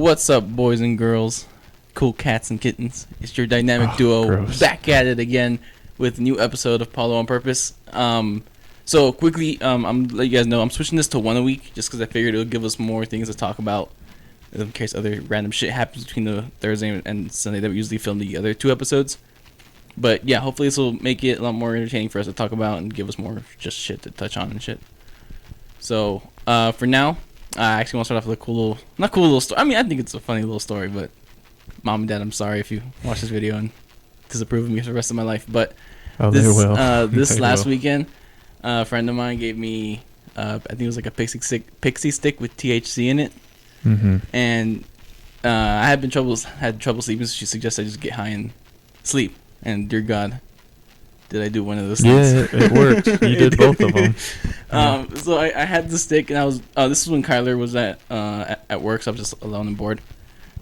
What's up, boys and girls, cool cats and kittens? It's your dynamic duo gross. back at it again with a new episode of Paulo on Purpose. So quickly, I'm let you guys know I'm switching this to one a week just because I figured it'll give us more things to talk about in case other random shit happens between the Thursday and Sunday that we usually film the other 2 episodes. But yeah, hopefully this will make it a lot more entertaining for us to talk about and give us more just shit to touch on and shit. So for now, I actually want to start off with a not cool little story. I mean, I think it's a funny little story, but Mom and Dad, I'm sorry if you watch this video and disapprove of me for the rest of my life. But they will. This They last will. weekend, a friend of mine gave me, I think it was like a pixie stick with THC in it. Mm-hmm. And I had trouble sleeping, so she suggested I just get high and sleep. And dear God, did I do one of those things? Yeah, it worked. You did both of them. So I had the stick, and I was this is when Kyler was at work, so I was just alone and bored.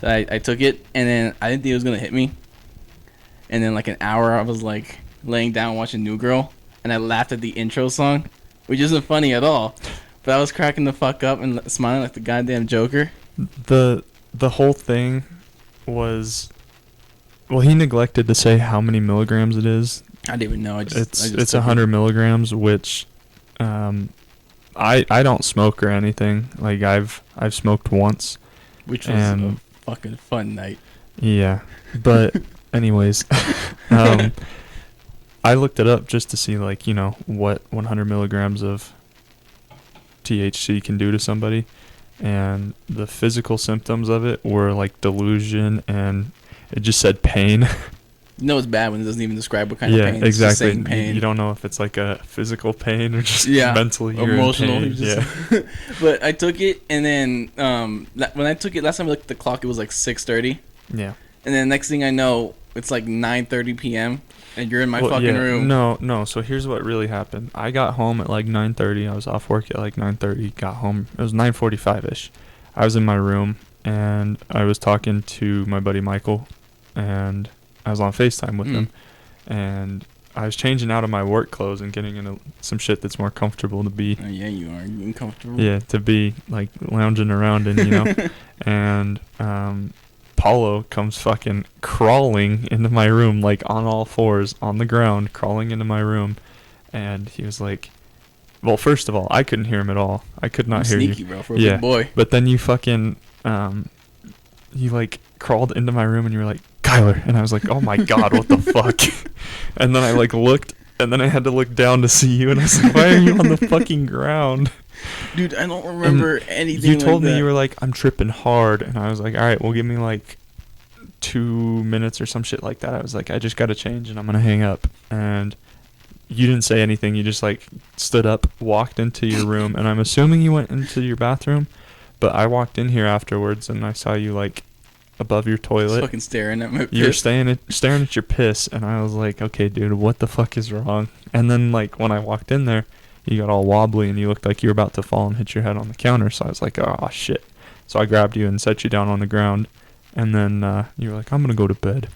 So I took it, and then I didn't think it was gonna hit me. And then like an hour, I was like laying down watching New Girl, and I laughed at the intro song, which isn't funny at all. But I was cracking the fuck up and smiling like the goddamn Joker. The whole thing was, well, he neglected to say how many milligrams it is. I didn't even know. It's 100 milligrams, which I don't smoke or anything. Like I've smoked once, Which was a fucking fun night. Yeah, but anyways, I looked it up just to see like what 100 milligrams of THC can do to somebody, and the physical symptoms of it were like delusion, and it just said pain. You know it's bad when it doesn't even describe what kind of pain. Yeah, It's just exactly. saying pain. You don't know if it's like a physical pain or just mentally or emotional. pain. Yeah. But I took it, and then when I took it last time I looked at the clock, it was like 6:30. Yeah. And then next thing I know, it's like 9:30 p.m. and you're in my fucking room. No. So here's what really happened. I got home at like 9:30. I was off work at like 9:30. Got home. It was 9:45ish. I was in my room and I was talking to my buddy Michael, and I was on FaceTime with him, and I was changing out of my work clothes and getting into some shit that's more comfortable to be. Oh, yeah, you are getting comfortable. Yeah, to be like lounging around in, and Paulo comes fucking crawling into my room, like on all fours on the ground, crawling into my room, and he was like, well, first of all, I couldn't hear him at all. I could not hear sneaky, you. Bro, for a big boy. But then you fucking, you like crawled into my room and you were like, Kyler, and I was like, oh my God, what the fuck? And then I like looked, and then I had to look down to see you, and I was like, why are you on the fucking ground? Dude, I don't remember anything. You told like me that. You were like, I'm tripping hard, and I was like, all right, well, give me like 2 minutes or some shit like that. I was like, I just gotta change, and I'm gonna hang up. And you didn't say anything. You just like stood up, walked into your room, and I'm assuming you went into your bathroom, but I walked in here afterwards, and I saw you like above your toilet. Fucking staring at my piss. You were staring at your piss, and I was like, okay, dude, what the fuck is wrong? And then like when I walked in there, you got all wobbly and you looked like you were about to fall and hit your head on the counter. So I was like, oh shit. So I grabbed you and set you down on the ground, and then you were like, I'm gonna go to bed.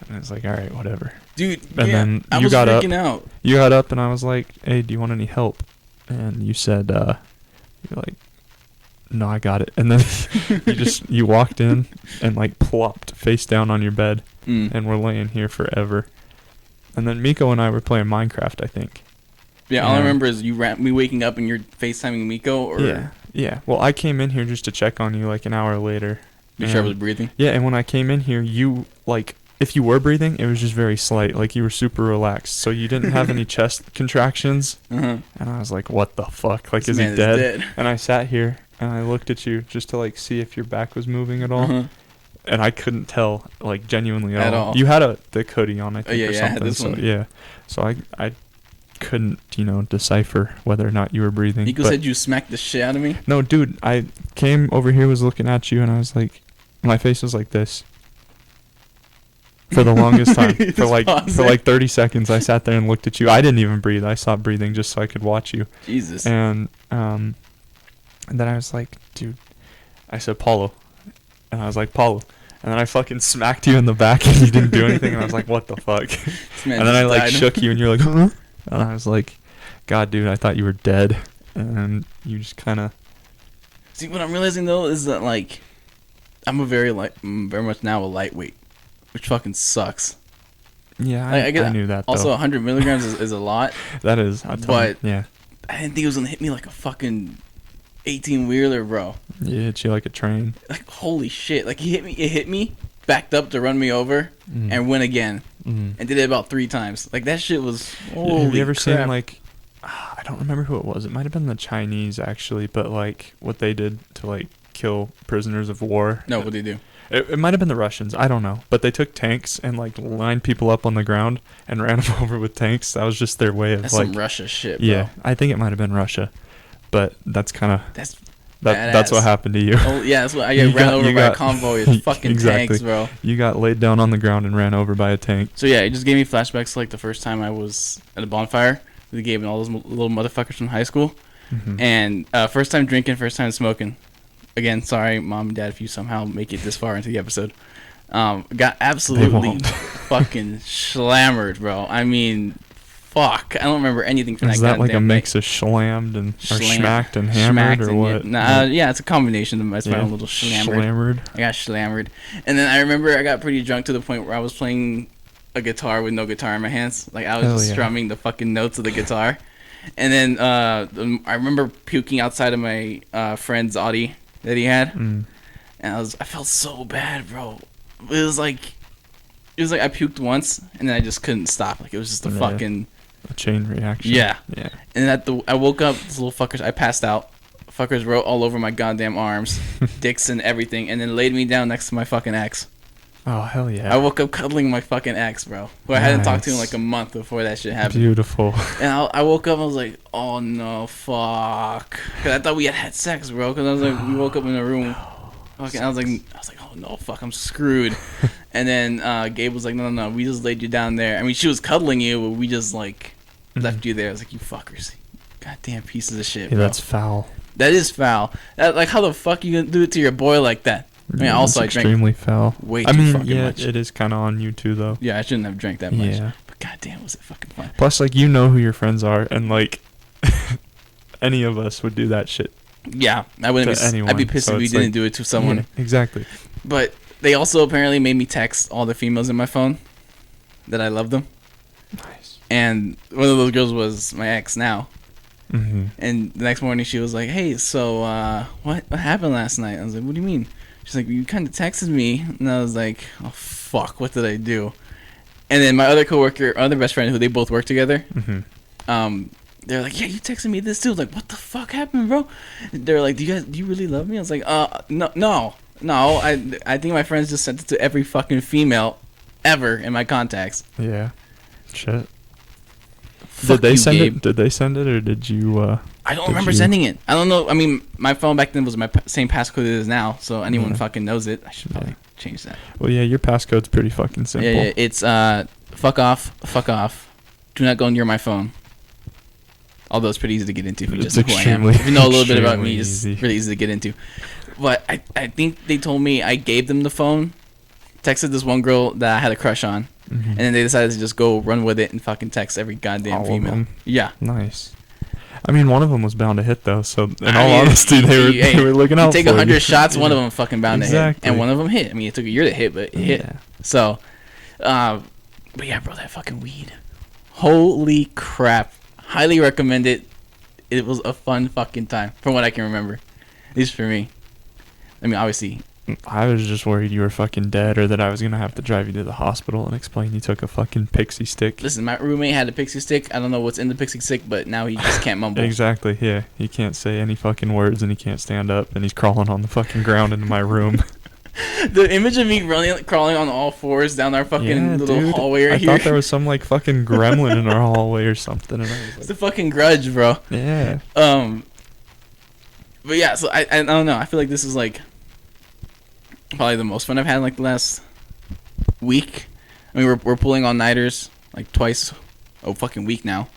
And I was like, all right, whatever. Dude, and yeah, then I you was got freaking up. out. You got up, and I was like, hey, do you want any help? And you said, you're like, no, I got it. And then you walked in and like plopped face down on your bed, and we're laying here forever. And then Miko and I were playing Minecraft, I think. Yeah, all I remember is me waking up and you're FaceTiming Miko. Or Yeah. Well, I came in here just to check on you like an hour later. You sure I was breathing? Yeah, and when I came in here, you like, if you were breathing, it was just very slight. Like you were super relaxed, so you didn't have any chest contractions. And I was like, what the fuck? Like, is he dead? And I sat here and I looked at you just to like see if your back was moving at all. And I couldn't tell, like, genuinely at all. You had a thick hoodie on, I think, or something. I had this one. Yeah. So I couldn't, decipher whether or not you were breathing. Nico said you smacked the shit out of me? No, dude, I came over here, was looking at you, and I was like, my face was like this. For the longest time. for like 30 seconds, I sat there and looked at you. I didn't even breathe. I stopped breathing just so I could watch you. Jesus. And then I was like, dude, I said, Paulo. And I was like, Paulo. And then I fucking smacked you in the back and you didn't do anything. And I was like, what the fuck? And then I like shook you and you're like, huh? And I was like, God, dude, I thought you were dead. And you just kind of... See, what I'm realizing, though, is that, like, I'm a very much now a lightweight, which fucking sucks. Yeah, I knew that. Also, though. 100 milligrams is a lot. That is, but yeah. I didn't think it was gonna hit me like a fucking 18-wheeler, bro. Yeah, hit you like a train. Like holy shit! Like it hit me, backed up to run me over, and went again, and did it about 3 times. Like that shit was. Holy Have you ever crap. seen like? I don't remember who it was. It might have been the Chinese actually, but like what they did to like kill prisoners of war. No, what did they do? It might have been the Russians. I don't know, but they took tanks and like lined people up on the ground and ran them over with tanks. That was just their way of That's like some Russia shit, bro. Yeah, I think it might have been Russia, but that's kind of that's what happened to you. Oh yeah, that's what I got ran over by a convoy of fucking tanks, bro. You got laid down on the ground and ran over by a tank. So yeah, it just gave me flashbacks to like the first time I was at a bonfire. We gave all those little motherfuckers from high school, and first time drinking, first time smoking. Again, sorry, mom and dad, if you somehow make it this far into the episode. Got absolutely fucking slammered, bro. I mean, fuck. I don't remember anything from that. Is that like a mix of slammed and or smacked and hammered or what? Yeah, it's a combination of a little slammered. I got slammered, and then I remember I got pretty drunk to the point where I was playing a guitar with no guitar in my hands. Like I was just strumming the fucking notes of the guitar, and then I remember puking outside of my friend's Audi that he had, and I felt so bad, bro. It was like I puked once and then I just couldn't stop. Like it was just a fucking chain reaction. Yeah. And I woke up, these little fuckers. I passed out. Fuckers wrote all over my goddamn arms, dicks and everything, and then laid me down next to my fucking ex. Oh hell yeah! I woke up cuddling my fucking ex, bro. Who I hadn't talked to in like a month before that shit happened. Beautiful. And I woke up, I was like, oh no, fuck. Cause I thought we had sex, bro. Cause I was like, we woke up in a room. Fucking, I was like, oh no, fuck, I'm screwed. And then Gabe was like, no, we just laid you down there. I mean, she was cuddling you, but we just like left you there. I was like, you fuckers, goddamn pieces of shit, bro. Yeah, that's foul. That is foul. Like, how the fuck you gonna do it to your boy like that? I mean, also I drank extremely foul. Way too fucking much. It is kind of on you too, though. Yeah, I shouldn't have drank that much. Yeah. But goddamn, was it fucking fun? Plus, like, you know who your friends are, and like, any of us would do that shit. Yeah, I wouldn't be. Anyone. I'd be pissed if we didn't do it to someone. Yeah, exactly. But they also apparently made me text all the females in my phone that I love them. Nice. And one of those girls was my ex now. Mm-hmm. And the next morning she was like, "Hey, so what happened last night?" I was like, "What do you mean?" She's like, "You kind of texted me," and I was like, "Oh fuck, what did I do?" And then my other coworker, other best friend, who they both work together, they're like, "Yeah, you texted me this too." I was like, "What the fuck happened, bro?" They're like, "Do you really love me?" I was like, no. I think my friends just sent it to every fucking female ever in my contacts." Yeah. Shit. Fuck did they you, send Gabe. it? Did they send it, or did you? I don't remember sending it. I don't know. I mean, my phone back then was my same passcode it is now, so anyone fucking knows it. I should probably change that. Well, yeah, your passcode's pretty fucking simple. Yeah, it's fuck off. Do not go near my phone. Although it's pretty easy to get into if you just know who I am. If you know a little bit about me, it's really easy to get into. But I think they told me I gave them the phone, texted this one girl that I had a crush on, and then they decided to just go run with it and fucking text every goddamn female. Yeah. Nice. I mean, one of them was bound to hit, though. So, in all honesty, they were looking out for you. You take 100 shots, one of them fucking bound to hit. And one of them hit. I mean, it took a year to hit, but it hit. Yeah. So, but yeah, bro, that fucking weed. Holy crap. Highly recommend it. It was a fun fucking time, from what I can remember. At least for me. I mean, obviously. I was just worried you were fucking dead, or that I was going to have to drive you to the hospital and explain you took a fucking pixie stick. Listen, my roommate had a pixie stick. I don't know what's in the pixie stick, but now he just can't mumble. Exactly, yeah. He can't say any fucking words, and he can't stand up, and he's crawling on the fucking ground into my room. The image of me crawling on all fours down our fucking little hallway right here. I thought there was some like fucking gremlin in our hallway or something. And I was like, it's the fucking Grudge, bro. Yeah. But yeah, so I don't know. I feel like this is like probably the most fun I've had in like the last week. I mean, we're pulling all-nighters like twice a fucking week now.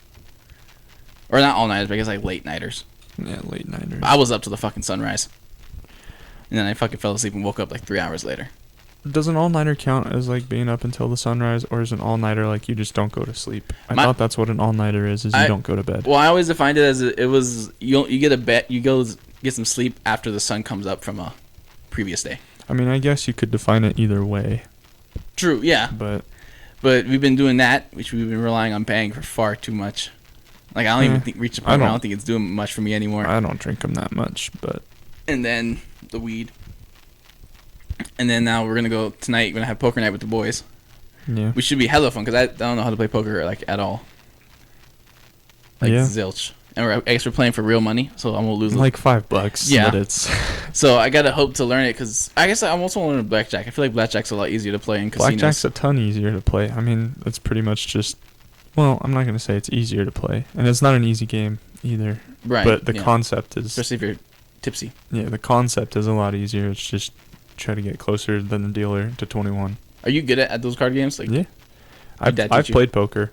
Or not all-nighters, but I guess like late-nighters. Yeah, late-nighters. I was up to the fucking sunrise. And then I fucking fell asleep and woke up like 3 hours later. Does an all-nighter count as like being up until the sunrise, or is an all-nighter like you just don't go to sleep? I thought that's what an all-nighter is you don't go to bed. Well, I always defined it as it was you get a bet, you go get some sleep after the sun comes up from a previous day. I mean, I guess you could define it either way. True, yeah. But we've been doing that, which we've been relying on paying for far too much. Like, I don't even think reach the point where I don't think it's doing much for me anymore. I don't drink them that much, but... And then the weed. And then now we're going to go tonight. We're going to have poker night with the boys. Yeah. We should be hella fun, because I don't know how to play poker, like, at all. Like, zilch. And I guess we're playing for real money, so I'm going to lose... Like $5. Yeah. But it's... So I got to hope to learn it, because I guess I'm also learning blackjack. I feel like blackjack's a lot easier to play in casinos. Blackjack's a ton easier to play. I mean, it's pretty much just... Well, I'm not going to say it's easier to play. And it's not an easy game either. Right. But the concept is... Especially if you're tipsy. Yeah, the concept is a lot easier. It's just try to get closer than the dealer to 21. Are you good at those card games? Like, yeah. I've played poker.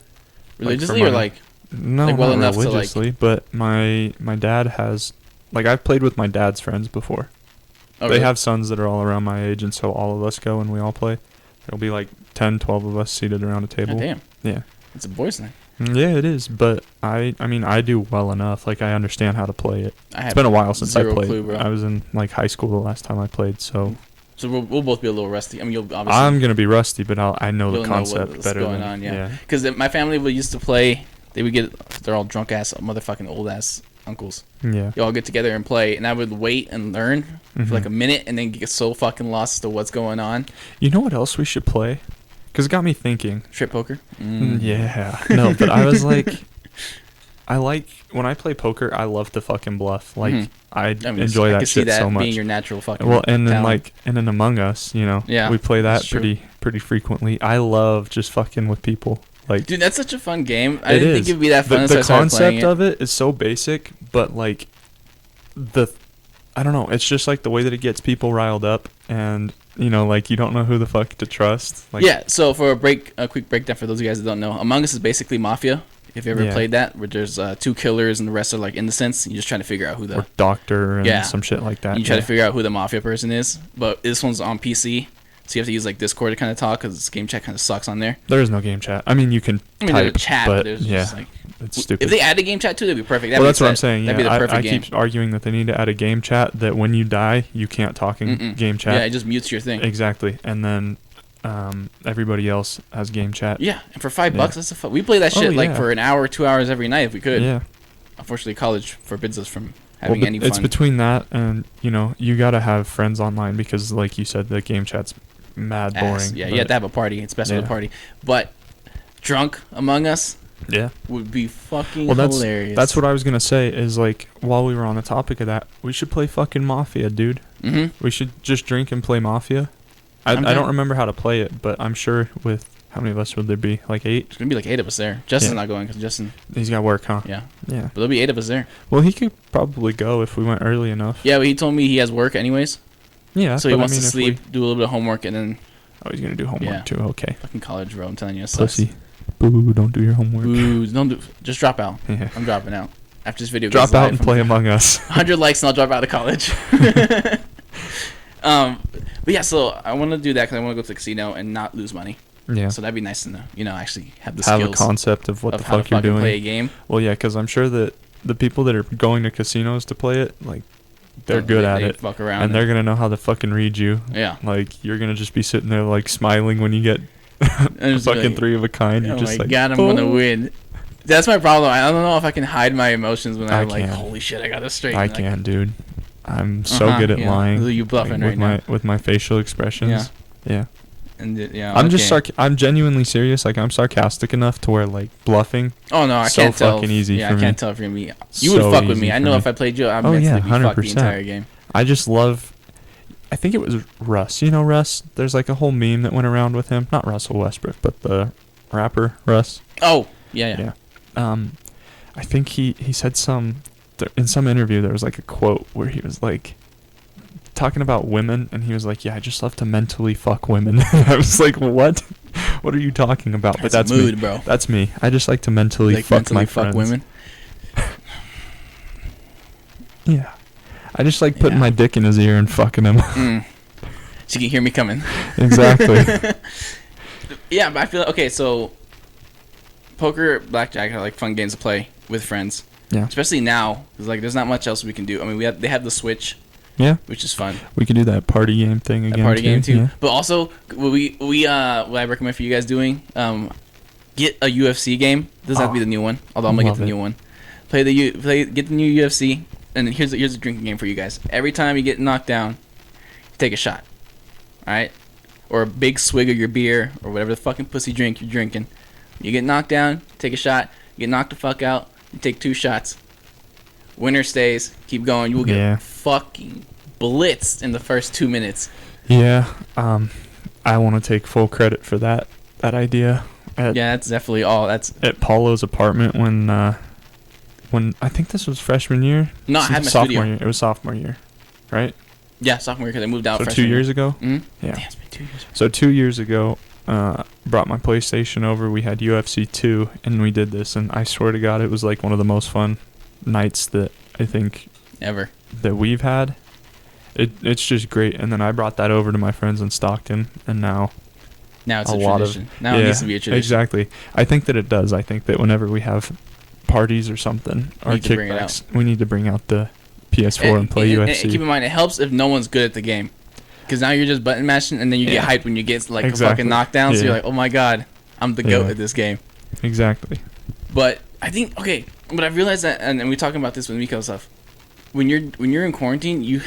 Religiously, or like... No, like well not religiously, but my dad has... Like, I've played with my dad's friends before. Oh, they really? Have sons that are all around my age, and so all of us go and we all play. There'll be like 10, 12 of us seated around a table. Oh, damn. Yeah. It's a boys' night. Yeah, it is, but I mean, I do well enough. Like, I understand how to play it. It's been a while since I played. Clue, bro. I was in, like, high school the last time I played, so... So we'll both be a little rusty. I mean, you'll obviously... I'm going to be rusty, but I know the concept better going than... on, yeah. Because my family used to play... They would get... They're all drunk-ass, motherfucking old-ass uncles. Yeah. You all get together and play, and I would wait and learn for, like, a minute, and then get so fucking lost to what's going on. You know what else we should play? Because it got me thinking. Strip poker? Yeah. No, but I was like... When I play poker, I love to fucking bluff. Like, I enjoy that shit so much. Being your natural fucking and then and then Among Us, you know, we play that pretty frequently. I love just fucking with people. Like, dude, that's such a fun game. I didn't think it'd be that fun. The concept of it is so basic, but like, I don't know. It's just like the way that it gets people riled up, and you know, like, you don't know who the fuck to trust. Like, yeah. So for a quick breakdown for those of you guys that don't know, Among Us is basically Mafia. If you ever played that, where there's 2 killers and the rest are like innocents, and you're just trying to figure out who the... Or doctor and some shit like that. You try to figure out who the mafia person is, but this one's on PC, so you have to use like Discord to kind of talk, because game chat kind of sucks on there. There is no game chat. I mean, you can type, there's a chat, but there's just like... It's stupid. If they add a game chat too, that'd be perfect. Well, that's what I'm saying. That'd be the perfect game. I keep arguing that they need to add a game chat, that when you die, you can't talk in game chat. Yeah, it just mutes your thing. Exactly. And then... everybody else has game chat. Yeah, and for $5, that's a fun. We play that shit like for an hour, 2 hours every night if we could. Yeah. Unfortunately, college forbids us from having any fun. It's between that and, you know, you gotta have friends online, because, like you said, the game chat's mad boring. Yeah, you have to have a party. It's best with a party. But drunk Among Us, would be fucking hilarious. That's what I was gonna say. Is like, while we were on the topic of that, we should play fucking Mafia, dude. We should just drink and play Mafia. I don't remember how to play it, but I'm sure with... How many of us would there be? Like 8? There's going to be like 8 of us there. Justin's not going, because Justin... He's got work, huh? Yeah. Yeah. But there'll be 8 of us there. Well, he could probably go if we went early enough. Yeah, but he told me he has work anyways. Yeah. So he wants to sleep, do a little bit of homework, and then... Oh, he's going to do homework too. Okay. Fucking college, bro. I'm telling you. Pussy. Boo, don't do your homework. Boo, just drop out. Yeah. I'm dropping out. After this video goes live, out and play Among Us. 100 likes and I'll drop out of college. But yeah, so I want to do that because I want to go to the casino and not lose money. Yeah. So that'd be nice to know, actually have the skills. Have a concept of what the fuck you're doing. Play a game. Well, yeah, because I'm sure that the people that are going to casinos to play it, like, they're good at it. Fuck around and they're going to know how to fucking read you. Yeah. Like, you're going to just be sitting there, like, smiling when you get fucking like, 3 of a kind. You're just like, oh my God, I'm going to win. That's my problem. I don't know if I can hide my emotions when I'm like, holy shit, I got this straight. I can, dude. I'm so good at lying. You bluffing right now with my facial expressions. Yeah. And I'm genuinely serious. Like, I'm sarcastic enough to where, like, bluffing. Oh no, I can't tell. So fucking easy for me. I can't tell if you're gonna be. You would fuck with me. I know if I played you, I'm mentally be fucked the entire game. I just love. I think it was Russ. You know Russ? There's like a whole meme that went around with him. Not Russell Westbrook, but the rapper Russ. Oh yeah. I think he said in some interview there was like a quote where he was like talking about women, and he was like, "Yeah, I just love to mentally fuck women." I was like, "What? What are you talking about?" But that's mood, me, bro. That's me. I just like to mentally fuck my friends. Women. Yeah, I just like putting my dick in his ear and fucking him. She can hear me coming. Exactly. Yeah, but I feel okay. So, poker, blackjack are like fun games to play with friends. Yeah. Especially now, because like there's not much else we can do. I mean, they have the Switch. Yeah. Which is fun. We could do that party game thing again. A party game too. Yeah. But also, what I recommend for you guys doing, get a UFC game. Doesn't have to be the new one, although I'm gonna get the new one. Get the new UFC, and here's a drinking game for you guys. Every time you get knocked down, you take a shot. All right, or a big swig of your beer or whatever the fucking pussy drink you're drinking. You get knocked down, take a shot. You get knocked the fuck out, you take 2 shots. Winner stays. Keep going. You will get fucking blitzed in the first 2 minutes. Yeah. I want to take full credit for that idea. That's definitely all. That's at Paulo's apartment when I think this was freshman year. No, I had my sophomore studio. year. It was sophomore year, right? Yeah, sophomore year because I moved out. So freshman 2 years ago. Mm-hmm. Yeah. Damn, it's been 2 years. So 2 years ago, brought my PlayStation over. We had UFC 2, and we did this. And I swear to God, it was like one of the most fun nights that I think ever that we've had. It's just great. And then I brought that over to my friends in Stockton, and now it's a tradition. Now it needs to be a tradition. Exactly. I think that it does. I think that whenever we have parties or something, or kickbacks, we need to bring out the PS4 and play UFC. And keep in mind, it helps if no one's good at the game. Because now you're just button mashing, and then you get hyped when you get like a fucking knockdown. So you're like, oh my god, I'm the GOAT at this game. Exactly. But I think, but I realized that, and we're talking about this with Miko stuff. When you're in quarantine, you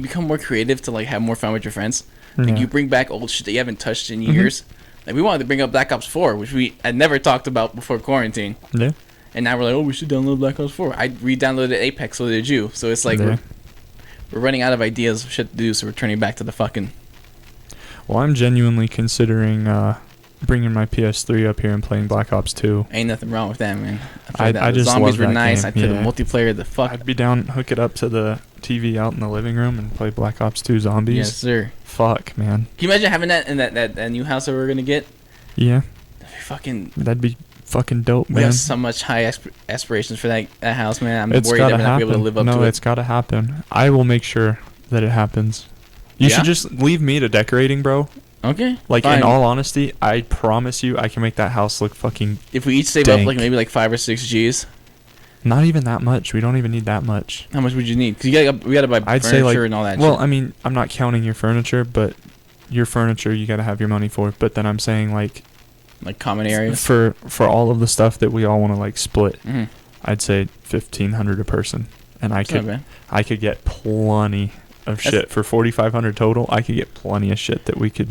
become more creative to like have more fun with your friends. Like you bring back old shit that you haven't touched in years. Like we wanted to bring up Black Ops 4, which we had never talked about before quarantine. Yeah. And now we're like, oh, we should download Black Ops 4. I re-downloaded Apex, so did you. So it's like we're running out of ideas of shit to do, so we're turning back to the fucking... Well, I'm genuinely considering bringing my PS3 up here and playing Black Ops 2. Ain't nothing wrong with that, man. I just zombies love were that nice. game. I played the multiplayer. The fuck. I'd be down, hook it up to the TV out in the living room and play Black Ops 2 Zombies. Yes, sir. Fuck, man. Can you imagine having that in that new house that we're gonna get? Yeah. That'd be fucking dope, man. We have so much high aspirations for that house, man. I'm It's worried that we're not gonna be able to live up to it. No, it's gotta happen. I will make sure that it happens. You should just leave me to decorating, bro. Okay. Like, fine. in all honesty, I promise you, I can make that house look fucking if we each save dank. up like maybe like 5 or 6 G's. Not even that much. We don't even need that much. How much would you need? Because we gotta buy furniture and all that. Well, shit. I mean, I'm not counting your furniture, but your furniture you gotta have your money for. But then I'm saying like common areas for all of the stuff that we all want to like split. Mm-hmm. I'd say $1,500 a person, and I could get plenty of shit for $4,500 total. I could get plenty of shit that we could.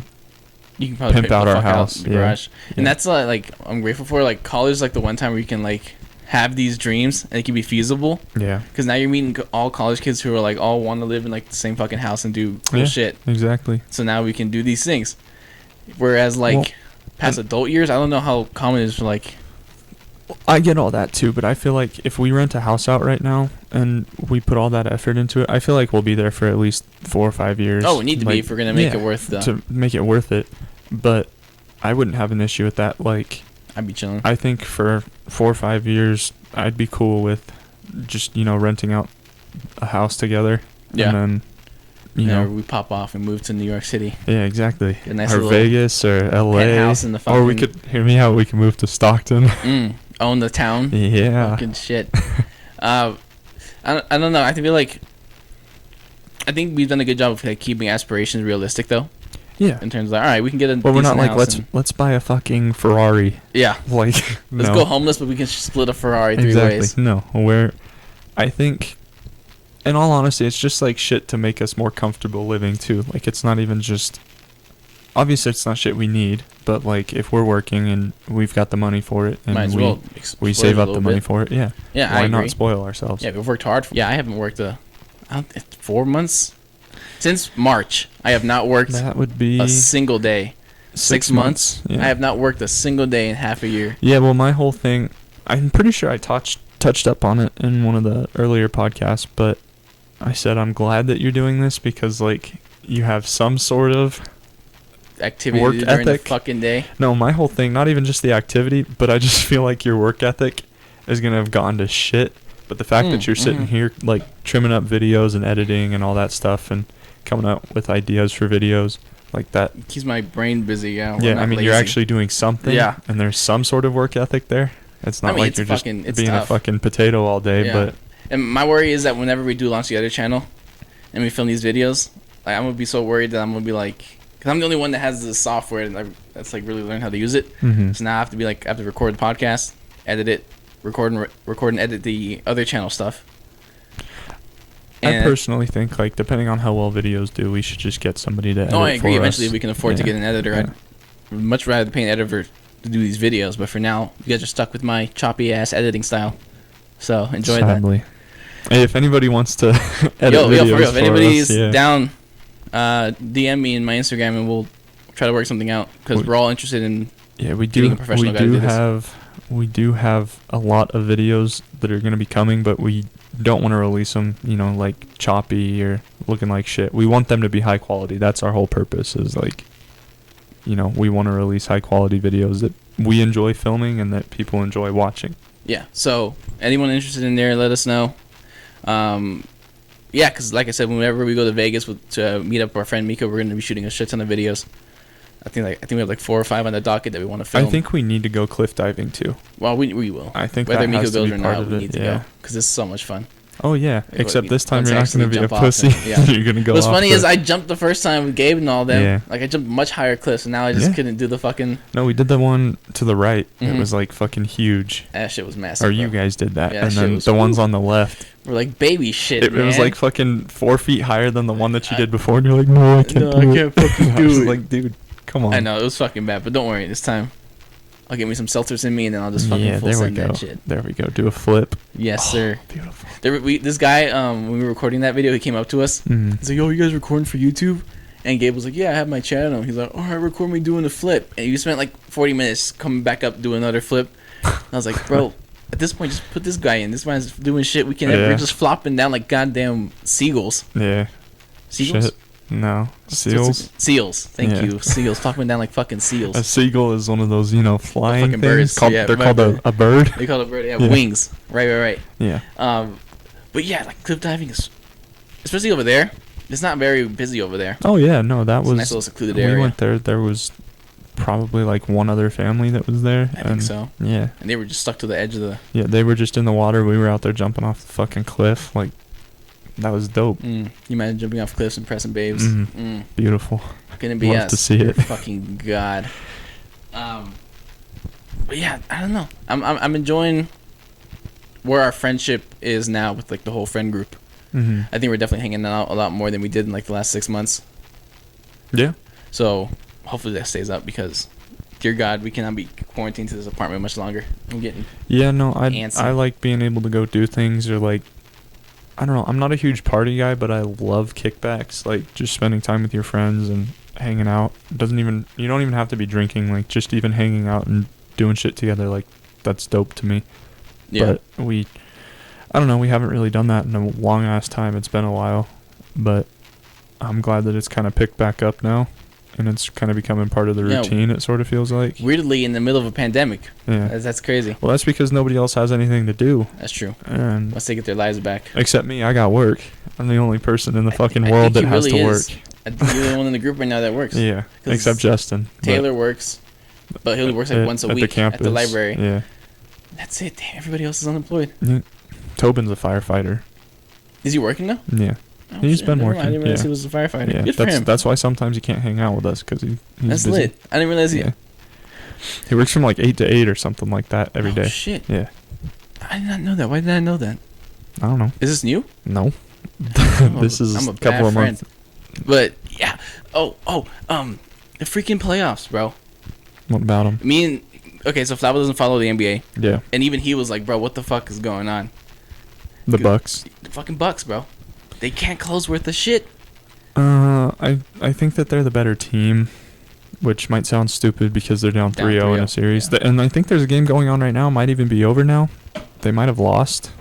You can probably pimp out our house, the garage. And that's like I'm grateful for. Like college is like the one time where you can like have these dreams and it can be feasible. Yeah. Because now you're meeting all college kids who are like all want to live in like the same fucking house and do cool shit. Exactly. So now we can do these things. Whereas like past adult years, I don't know how common it is for like. I get all that too, but I feel like if we rent a house out right now and we put all that effort into it, I feel like we'll be there for at least 4 or 5 years. Oh, we need to be if we're gonna make it worth to make it worth it. But I wouldn't have an issue with that. Like, I'd be chilling. I think for 4 or 5 years, I'd be cool with just renting out a house together. Yeah. And then we pop off and move to New York City. Yeah, exactly. A nice or Vegas or LA. Penthouse in the fucking... Or we could hear me out. We can move to Stockton. Own the town. Yeah. Fucking shit. I don't know. I think we've done a good job of like keeping aspirations realistic though. Yeah. In terms of all right, we can get a. Well, we're not like let's buy a fucking Ferrari. Yeah. Like let's go homeless, but we can split a Ferrari 3 ways. No, I think, in all honesty, it's just like shit to make us more comfortable living too. Like it's not even just. Obviously, it's not shit we need, but like if we're working and we've got the money for it, and we save up the money for it, yeah. Yeah, why not spoil ourselves? Yeah, we've worked hard. I haven't worked 4 months since March. I have not worked. That would be a single day. 6 months. Yeah. I have not worked a single day in half a year. Yeah, well, my whole thing, I'm pretty sure I touched up on it in one of the earlier podcasts, but I said I'm glad that you're doing this because like you have some sort of activity work during ethic. The fucking day. No, my whole thing, not even just the activity, but I just feel like your work ethic is gonna have gone to shit. But the fact that you're sitting here like trimming up videos and editing and all that stuff and coming up with ideas for videos like that keeps my brain busy. Yeah, I mean lazy. You're actually doing something. Yeah, and there's some sort of work ethic there. It's not like you're just being tough. A fucking potato all day. Yeah. But and my worry is that whenever we do launch the other channel, and we film these videos, like, I'm gonna be so worried that I'm gonna be like, because I'm the only one that has the software that's like really learned how to use it. Mm-hmm. So now I have to be like, I have to record the podcast, edit it, record and edit the other channel stuff. I personally think, like, depending on how well videos do, we should just get somebody to edit. I agree. For Eventually, us. we can afford to get an editor. Yeah. I'd much rather pay an editor to do these videos, but for now, you guys are stuck with my choppy ass editing style. So enjoy Sadly. that. Hey, if anybody wants to edit yo, videos for real, if anybody's us, down, DM me in my Instagram and we'll try to work something out because we're all interested in. Yeah, we getting do. a professional guy to do this. We do have a lot of videos that are going to be coming, but we don't want to release them, you know, like choppy or looking like shit. We want them to be high quality. That's our whole purpose. Is like, you know, we want to release high quality videos that we enjoy filming and that people enjoy watching. Yeah. So anyone interested in there, let us know. Yeah, because like I said, whenever we go to Vegas to meet up our friend Mika, we're going to be shooting a shit ton of videos. I think we have like 4 or 5 on the docket that we want to film. I think we need to go cliff diving too. Well, we will. I think whether that Miko has to goes be or part not, of we it. need to Yeah. go because it's so much fun. Oh yeah, except this time you're not going to be a jump off pussy. yeah. You're going to go. What's off funny the- is I jumped the first time with Gabe and all them. Yeah. Like I jumped much higher cliffs, and now I just couldn't do the fucking. No, we did the one to the right. Mhm. It was like fucking huge. That shit was massive. Or you bro. guys did that, Yeah, and that shit then was- the ones on the left. We're like baby shit. It was man. like fucking 4 feet higher than the one that you did before, and you're like, no, I can't No, do I it. can't fucking I do was it. like, dude, come on. I know it was fucking bad, but don't worry. This time, I'll get me some seltzers in me, and then I'll just fucking Yeah, full there we send go. that shit. There we go. Do a flip. Yes, sir. Beautiful. This guy, when we were recording that video, he came up to us. Mhm. He's like, "Yo, you guys recording for YouTube?" And Gabe was like, "Yeah, I have my channel." He's like, "All right, record me doing a flip." And you spent like 40 minutes coming back up doing another flip. And I was like, "Bro, at this point, just put this guy in. This man's doing shit. We're just flopping down like goddamn seagulls." Yeah. Seagulls? Shit. No. Seals. Seals. Thank Yeah. you. Seals. Flopping down like fucking seals. A seagull is one of those, you know, flying fucking things. birds. Yeah, they're my called bird. a bird. They call it bird. They have Yeah. wings. Right. Yeah. But yeah, like cliff diving is, especially over there. It's not very busy over there. Oh yeah, no, that It's a was. nice little secluded We area. went there. There was probably like one other family that was there. I think so. Yeah. And they were just stuck to the edge of the. Yeah, they were just in the water. We were out there jumping off the fucking cliff. Like, that was dope. You imagine jumping off cliffs and pressing babes. Mhm. Beautiful. Gonna be Love us. to see Dear it. fucking god. But yeah, I don't know. I'm enjoying where our friendship is now with like the whole friend group. Mm-hmm. I think we're definitely hanging out a lot more than we did in like the last 6 months. Yeah. So hopefully that stays up because, dear God, we cannot be quarantined to this apartment much longer. I'm getting. Yeah, no, Antsy. I like being able to go do things or like, I don't know. I'm not a huge party guy, but I love kickbacks. Like just spending time with your friends and hanging out. You don't even have to be drinking. Like just even hanging out and doing shit together. Like that's dope to me. Yeah. But I don't know. We haven't really done that in a long ass time. It's been a while, but I'm glad that it's kind of picked back up now, and it's kind of becoming part of the Yeah. routine. It sort of feels like. Weirdly, in the middle of a pandemic. Yeah. That's crazy. Well, that's because nobody else has anything to do, That's true. and Once they get their lives back. except me, I got work. I'm the only person in the fucking I world think that he has really to is. work. I think you're the only one in the group right now that works. Yeah, 'Cause except Justin. but Taylor works, but he only works like once a at week the campus. at the library. Yeah. That's it. Damn, everybody else is unemployed. Tobin's a firefighter. Is he working now? Yeah. Oh, He's shit, been never mind. working, I didn't realize yeah. he was a firefighter. Yeah, Good for him. that's why sometimes he can't hang out with us because he's That's busy. lit. I didn't realize he. Yeah. He works from like 8 to 8 or something like that every Oh, day. shit. Yeah. I did not know that. Why did I know that? I don't know. Is this new? No. This is I'm a a couple bad of friend. months. But yeah. The freaking playoffs, bro. What about him? Okay, so Flavo doesn't follow the NBA, Yeah. and even he was like, "Bro, what the fuck is going on?" The Bucks. The fucking Bucks, bro. They can't close worth a shit. I think that they're the better team, which might sound stupid because they're down 3-0 in a series. yeah. And I think there's a game going on right now. Might even be over now. They might have lost.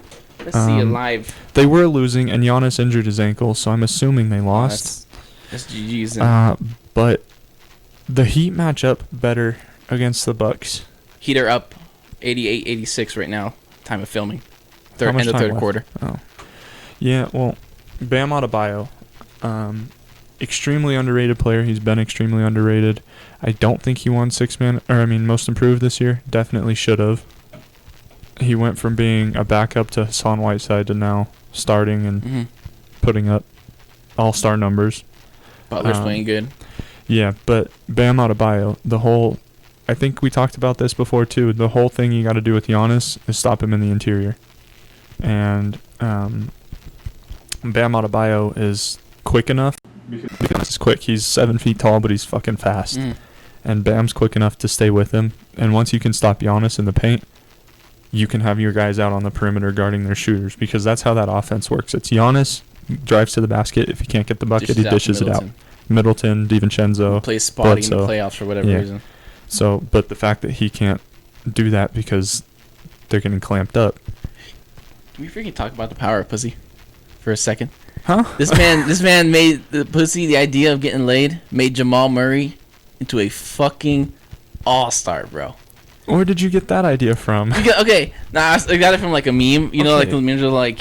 Let's see it live. They were losing, and Giannis injured his ankle, so I'm assuming they lost. That's GG's. Then. But the Heat match up better against the Bucks. Heat are up 88-86 right now. Time of filming. How much End of time third left? quarter. Oh, yeah. Well, Bam Adebayo, extremely underrated player. He's been extremely underrated. I don't think he won most improved this year. Definitely should have. He went from being a backup to Hassan Whiteside to now starting and Mm-hmm. putting up all-star numbers. Butler's playing good. Yeah, but Bam Adebayo, I think we talked about this before too. The whole thing you got to do with Giannis is stop him in the interior. And Bam Adebayo is quick enough. Because he's quick. He's 7 feet tall, but he's fucking fast. And Bam's quick enough to stay with him. And once you can stop Giannis in the paint, you can have your guys out on the perimeter guarding their shooters, because that's how that offense works. It's Giannis drives to the basket. If he can't get the bucket, he dishes it out. Middleton, DiVincenzo, plays spotty in the Bledsoe. playoffs for whatever reason. So, but the fact that he can't do that because they're getting clamped up. Can we freaking talk about the power of pussy for a second? Huh? This man made the pussy, the idea of getting laid, made Jamal Murray into a fucking all-star, bro. Where did you get that idea from? I got it from like a meme. You know, like the memes are like,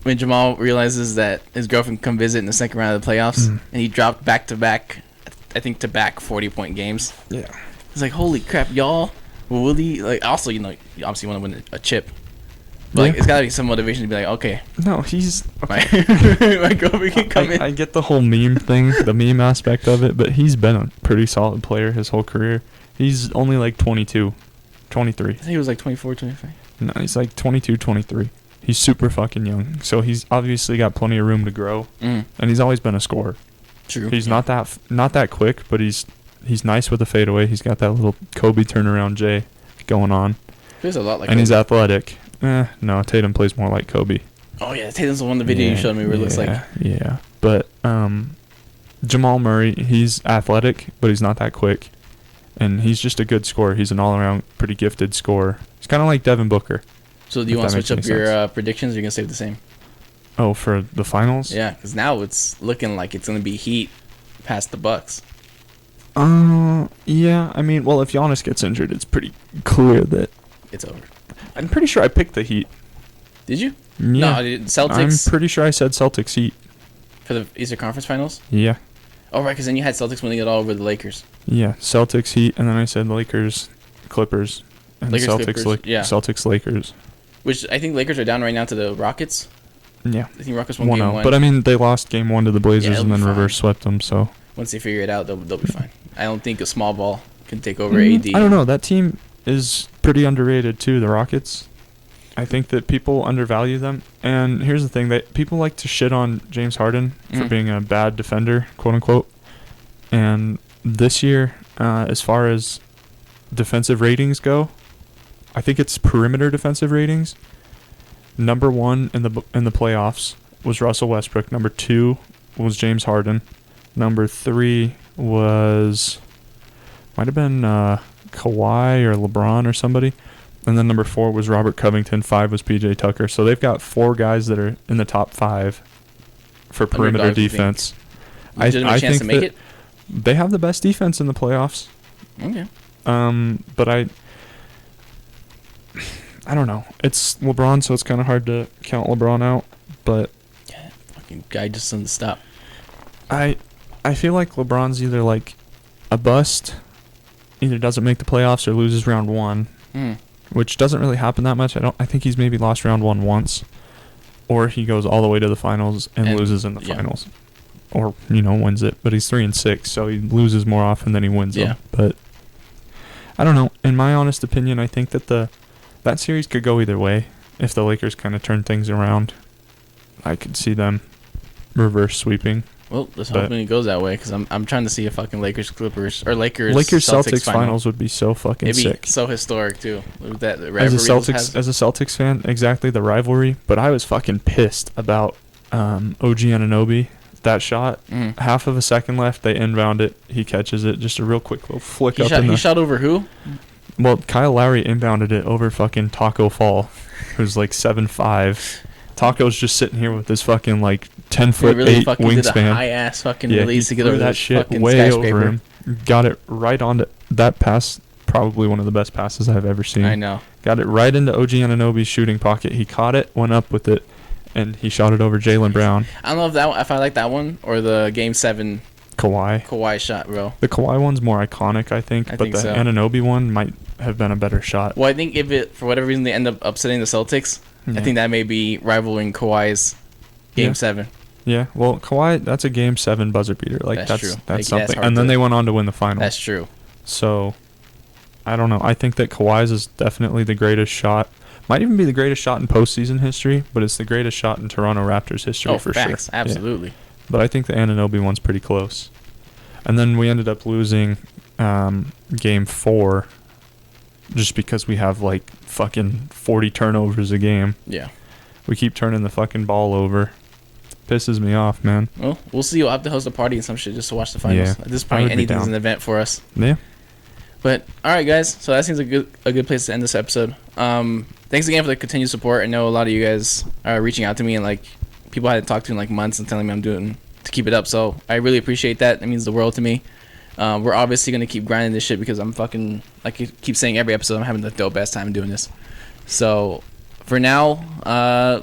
when Jamal realizes that his girlfriend can come visit in the second round of the playoffs, and he dropped back-to-back, I think to-back 40-point games. Yeah. It's like, holy crap, y'all. Will he, like, also, you know, you obviously want to win a chip. But, like, it's got to be some motivation to be like, okay. No, he's... Okay. My girlfriend can come in. I get the whole meme thing, the meme aspect of it, but he's been a pretty solid player his whole career. He's only like 22, 23. I think he was like 24, 25. No, he's like 22, 23. He's super fucking young. So he's obviously got plenty of room to grow. And he's always been a scorer. True. He's not that quick, but he's nice with a fadeaway. He's got that little Kobe turnaround J going on. Plays a lot like and Kobe. He's athletic. No, Tatum plays more like Kobe. Oh, yeah. Tatum's the one in the video you showed me where it looks like. Yeah. But Jamal Murray, he's athletic, but he's not that quick. And he's just a good scorer. He's an all-around pretty gifted scorer. He's kind of like Devin Booker. So do you want to switch up your predictions, or are you going to save the same? Oh, for the finals? Yeah, because now it's looking like it's going to be Heat past the Bucks. Yeah. I mean, well, if Giannis gets injured, it's pretty clear that... It's over. I'm pretty sure I picked the Heat. Did you? Yeah. No, Celtics... I'm pretty sure I said Celtics Heat. For the Eastern Conference Finals? Yeah. Oh, right, because then you had Celtics winning it all over the Lakers. Yeah, Celtics Heat, and then I said Lakers, Clippers, and Lakers, Celtics, Clippers, yeah. Celtics, Lakers. Which I think Lakers are down right now to the Rockets. Yeah. I think Rockets won game 1. But I mean, they lost game 1 to the Blazers and then fine. reverse swept them, so. Once they figure it out, they'll be fine. I don't think a small ball can take over AD. I don't know. That team is pretty underrated, too, the Rockets. I think that people undervalue them. And here's the thing. People like to shit on James Harden for being a bad defender, quote-unquote. And this year, as far as defensive ratings go, I think it's perimeter defensive ratings. Number 1 in the playoffs was Russell Westbrook. Number 2 was James Harden. Number 3 might have been Kawhi or LeBron or somebody. And then number 4 was Robert Covington. 5 was PJ Tucker. So they've got 4 guys that are in the top 5 for perimeter defense. I chance to make it? They have the best defense in the playoffs. Okay. But I don't know. It's LeBron, so it's kind of hard to count LeBron out. But yeah, fucking guy just doesn't stop. I feel like LeBron's either like a bust, either doesn't make the playoffs or loses round 1, which doesn't really happen that much. I think he's maybe lost round 1 once, or he goes all the way to the finals and loses in the finals. Or, wins it. But he's 3-6, so he loses more often than he wins them. But I don't know. In my honest opinion, I think that that series could go either way. If the Lakers kind of turn things around, I could see them reverse sweeping. Well, let's hope it goes that way, because I'm trying to see a fucking Lakers-Clippers, or Lakers-Celtics finals would be so fucking sick. It'd be so historic, too. That as a Celtics fan, exactly, the rivalry. But I was fucking pissed about OG Anunoby. That shot, half of a second left, they inbound it, he catches it, just a real quick little flick up. He shot over who? Well, Kyle Lowry inbounded it over fucking Taco Fall, who's like 7'5". Taco's just sitting here with his fucking like 10'8" wingspan. Did a high ass fucking release to get over that shit fucking way skyscraper. over him. Got it right onto that pass. Probably one of the best passes I've ever seen. I know. Got it right into OG Anunoby's shooting pocket. He caught it, went up with it, and he shot it over Jaylen Brown. I don't know if I like that one or the Game 7 Kawhi shot, bro. The Kawhi one's more iconic, I think, but the Anunoby one might have been a better shot. Well, I think if it, for whatever reason, they end up upsetting the Celtics, I think that may be rivaling Kawhi's Game 7. Yeah, well, Kawhi, that's a Game 7 buzzer beater. Like, That's true. that's Like, something. And then they went on to win the final. That's true. So, I don't know. I think that Kawhi's is definitely the greatest shot. Might even be the greatest shot in postseason history, but it's the greatest shot in Toronto Raptors history for facts. sure. Absolutely. Yeah. But I think the Anunoby one's pretty close. And then we ended up losing Game 4 just because we have, like, fucking 40 turnovers a game. Yeah. We keep turning the fucking ball over. Pisses me off, man. Well, we'll see. We'll have to host a party and some shit just to watch the finals. Yeah, At this point, anything's an event for us. Yeah. But all right, guys. So that seems like a good place to end this episode. Thanks again for the continued support. I know a lot of you guys are reaching out to me and like people I hadn't talked to in like months and telling me I'm doing to keep it up. So I really appreciate that. It means the world to me. We're obviously gonna keep grinding this shit because I'm fucking, like I keep saying every episode, I'm having the dope ass time doing this. So for now,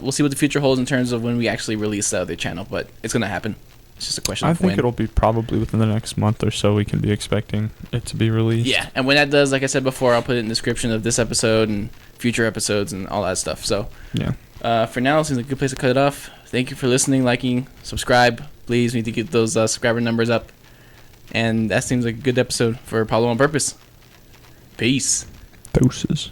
we'll see what the future holds in terms of when we actually release the other channel, but it's gonna happen. It's just a question of when. I think it'll be probably within the next month or so we can be expecting it to be released. Yeah, and when that does, like I said before, I'll put it in the description of this episode and future episodes and all that stuff. So yeah. For now, it seems like a good place to cut it off. Thank you for listening, liking, subscribe. Please, we need to get those subscriber numbers up. And that seems like a good episode for Apollo on Purpose. Peace. Doses.